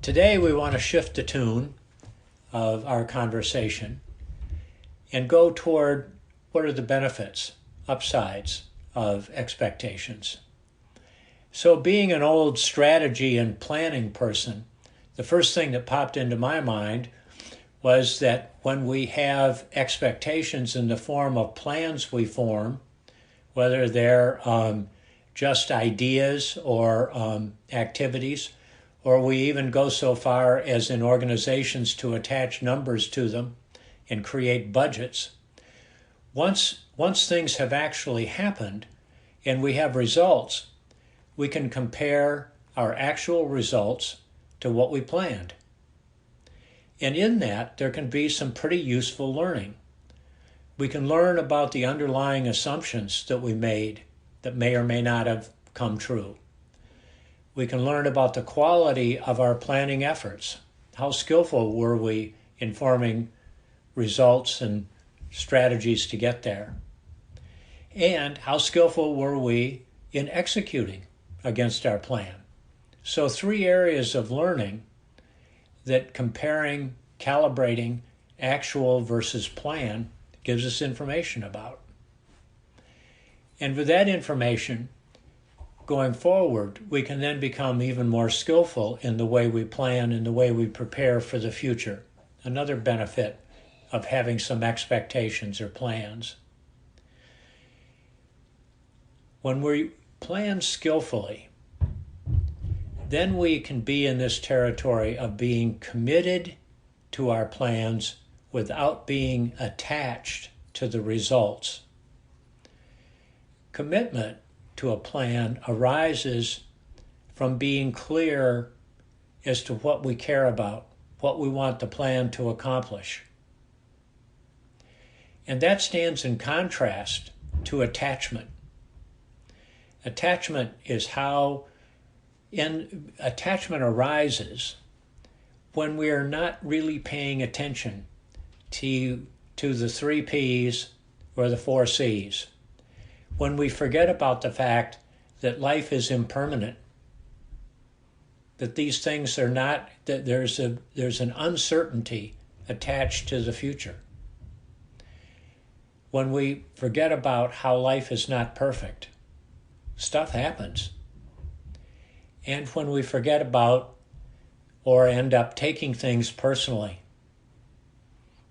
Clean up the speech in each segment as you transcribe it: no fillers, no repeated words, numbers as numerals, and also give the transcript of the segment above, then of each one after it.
Today we want to shift the tune of our conversation and go toward what are the benefits, upsides of expectations. So being an old strategy and planning person, the first thing that popped into my mind was that when we have expectations in the form of plans we form, whether they're just ideas or activities, or we even go so far as in organizations to attach numbers to them and create budgets. Once things have actually happened and we have results, we can compare our actual results to what we planned. And in that, there can be some pretty useful learning. We can learn about the underlying assumptions that we made that may or may not have come true. We can learn about the quality of our planning efforts. How skillful were we in forming results and strategies to get there? And how skillful were we in executing against our plan? So 3 areas of learning that comparing, calibrating actual versus plan gives us information about. And with that information, going forward, we can then become even more skillful in the way we plan and the way we prepare for the future. Another benefit of having some expectations or plans. When we plan skillfully, then we can be in this territory of being committed to our plans without being attached to the results. Commitment to a plan arises from being clear as to what we care about, what we want the plan to accomplish. And that stands in contrast to attachment. Attachment arises when we are not really paying attention to the 3 P's or the 4 C's. When we forget about the fact that life is impermanent, that these things are not, that there's an uncertainty attached to the future. When we forget about how life is not perfect, stuff happens. And when we forget about or end up taking things personally,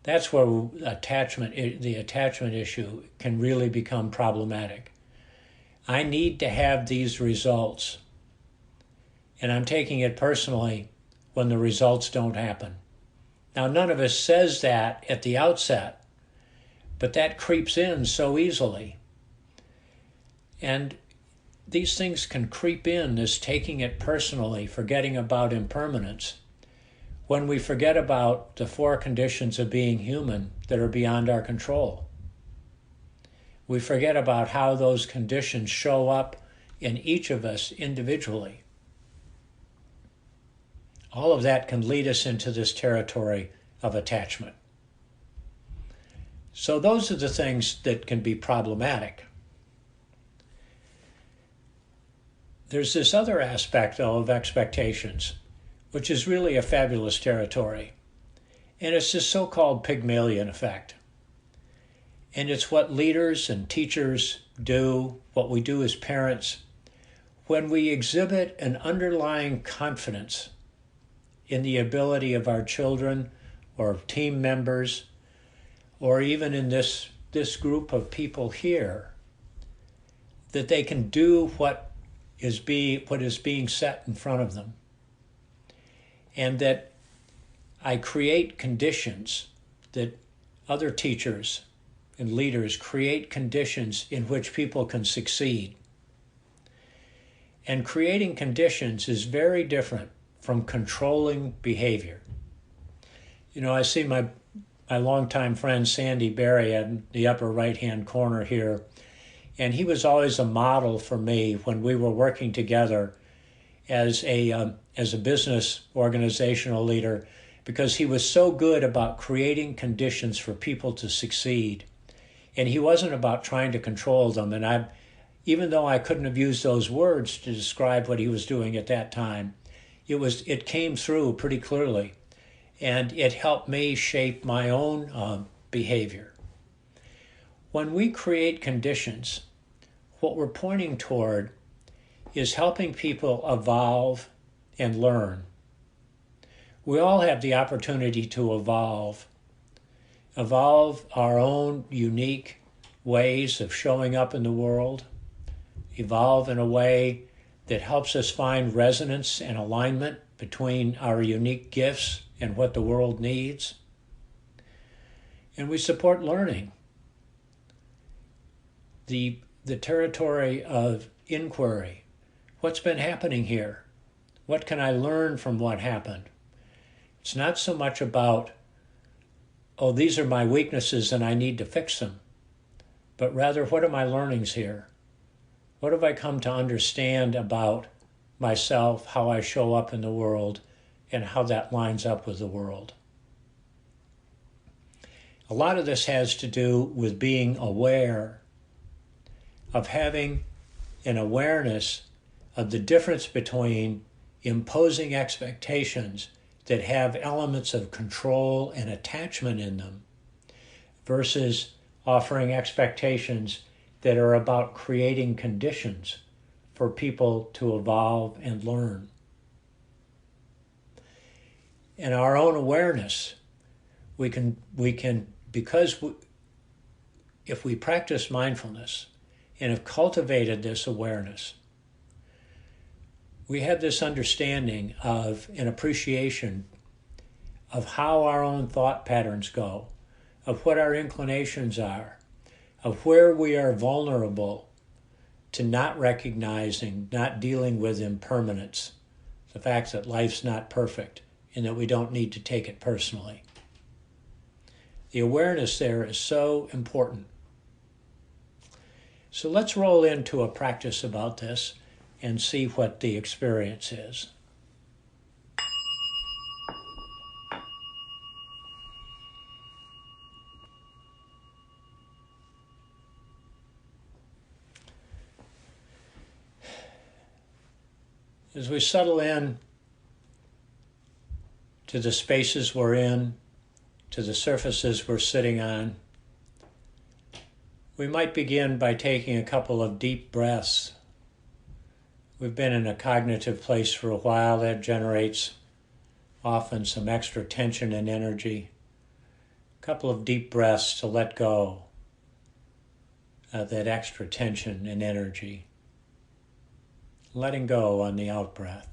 that's where the attachment issue can really become problematic. I need to have these results, and I'm taking it personally when the results don't happen. Now, none of us says that at the outset, but that creeps in so easily. And these things can creep in, this taking it personally, forgetting about impermanence, when we forget about the 4 conditions of being human that are beyond our control. We forget about how those conditions show up in each of us individually. All of that can lead us into this territory of attachment. So those are the things that can be problematic. There's this other aspect, though, of expectations, which is really a fabulous territory. And it's this so-called Pygmalion effect. And it's what leaders and teachers do, what we do as parents, when we exhibit an underlying confidence in the ability of our children or team members, or even in this group of people here, that they can do what is being set in front of them. And that I create conditions, that other teachers and leaders create conditions in which people can succeed. And creating conditions is very different from controlling behavior. You know, I see my longtime friend Sandy Berry in the upper right-hand corner here, and he was always a model for me when we were working together as a business organizational leader, because he was so good about creating conditions for people to succeed. And he wasn't about trying to control them. And even though I couldn't have used those words to describe what he was doing at that time, it came through pretty clearly, and it helped me shape my own behavior. When we create conditions, what we're pointing toward is helping people evolve and learn. We all have the opportunity to evolve our own unique ways of showing up in the world, evolve in a way that helps us find resonance and alignment between our unique gifts and what the world needs. And we support learning. The territory of inquiry. What's been happening here? What can I learn from what happened? It's not so much about, oh, these are my weaknesses and I need to fix them, but rather, what are my learnings here? What have I come to understand about myself, how I show up in the world, and how that lines up with the world? A lot of this has to do with being aware, of having an awareness of the difference between imposing expectations that have elements of control and attachment in them versus offering expectations that are about creating conditions for people to evolve and learn. In our own awareness, we can if we practice mindfulness and have cultivated this awareness, we have this understanding of an appreciation of how our own thought patterns go, of what our inclinations are, of where we are vulnerable to not recognizing, not dealing with impermanence, the fact that life's not perfect and that we don't need to take it personally. The awareness there is so important. So let's roll into a practice about this and see what the experience is. As we settle in to the spaces we're in, to the surfaces we're sitting on, we might begin by taking a couple of deep breaths. We've been in a cognitive place for a while. That generates often some extra tension and energy. A couple of deep breaths to let go of that extra tension and energy. Letting go on the out-breath.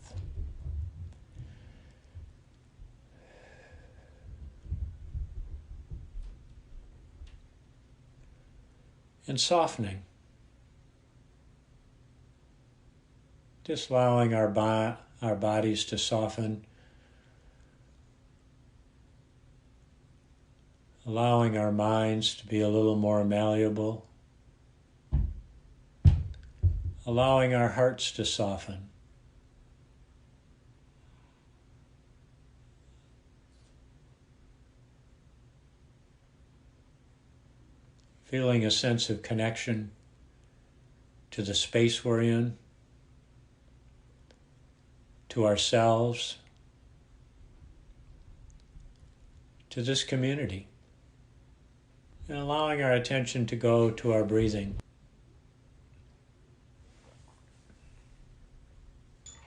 And softening. Just allowing our bodies to soften. Allowing our minds to be a little more malleable. Allowing our hearts to soften. Feeling a sense of connection to the space we're in, to ourselves, to this community, and allowing our attention to go to our breathing.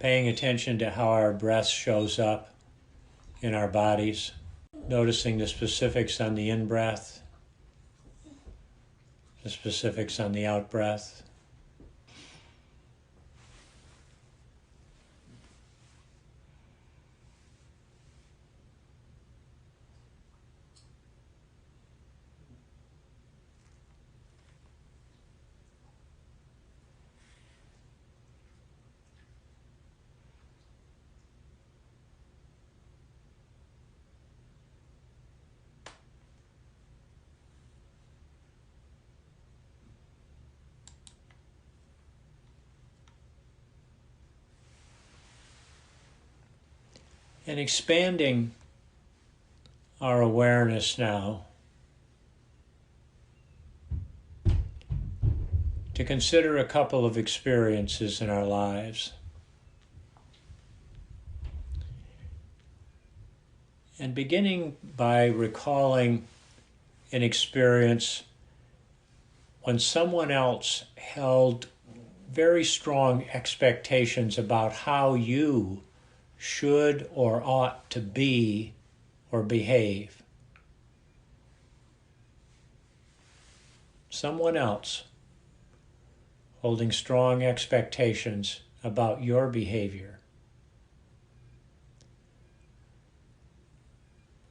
Paying attention to how our breath shows up in our bodies, noticing the specifics on the in-breath, the specifics on the out-breath. And expanding our awareness now to consider a couple of experiences in our lives. And beginning by recalling an experience when someone else held very strong expectations about how you should or ought to be or behave. Someone else holding strong expectations about your behavior.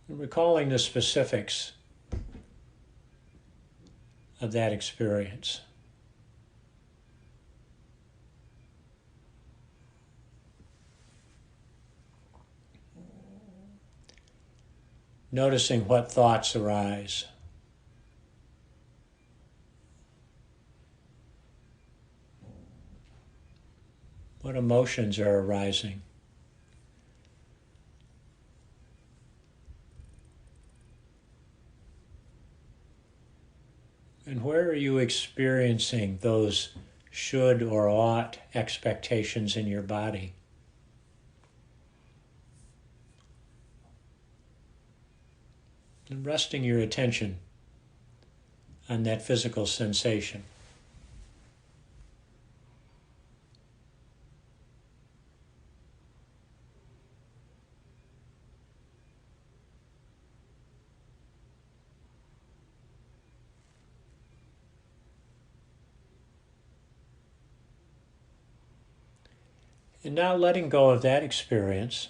And recalling the specifics of that experience. Noticing what thoughts arise. What emotions are arising. And where are you experiencing those should or ought expectations in your body? And resting your attention on that physical sensation. And now letting go of that experience,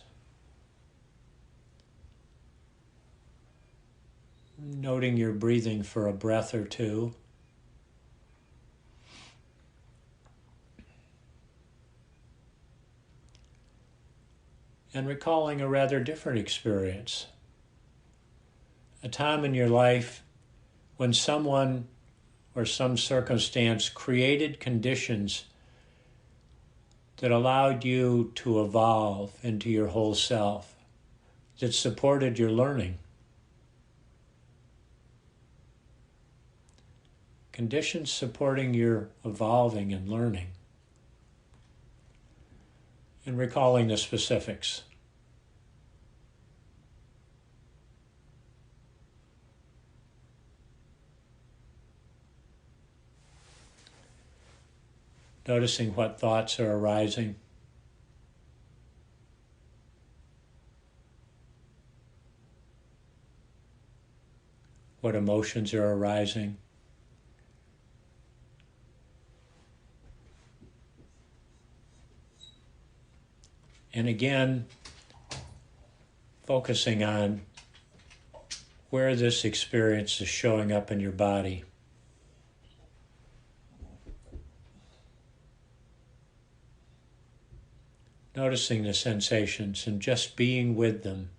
noting your breathing for a breath or two. And recalling a rather different experience. A time in your life when someone or some circumstance created conditions that allowed you to evolve into your whole self, that supported your learning. Conditions supporting your evolving and learning. And recalling the specifics. Noticing what thoughts are arising. What emotions are arising. And again, focusing on where this experience is showing up in your body. Noticing the sensations and just being with them.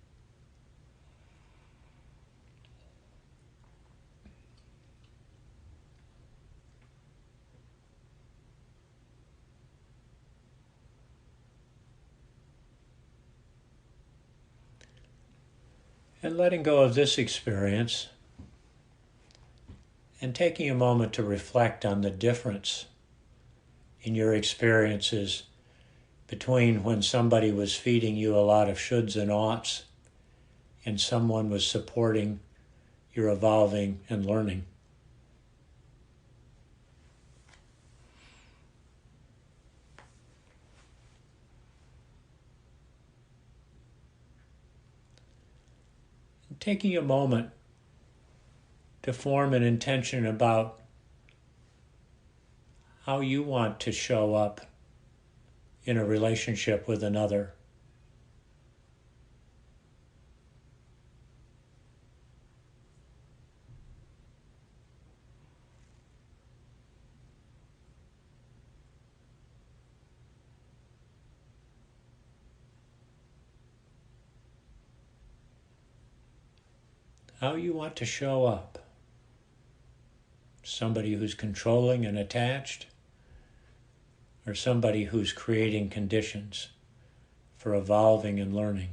And letting go of this experience and taking a moment to reflect on the difference in your experiences between when somebody was feeding you a lot of shoulds and oughts and someone was supporting your evolving and learning. Taking a moment to form an intention about how you want to show up in a relationship with another. How you want to show up. Somebody who's controlling and attached, or somebody who's creating conditions for evolving and learning.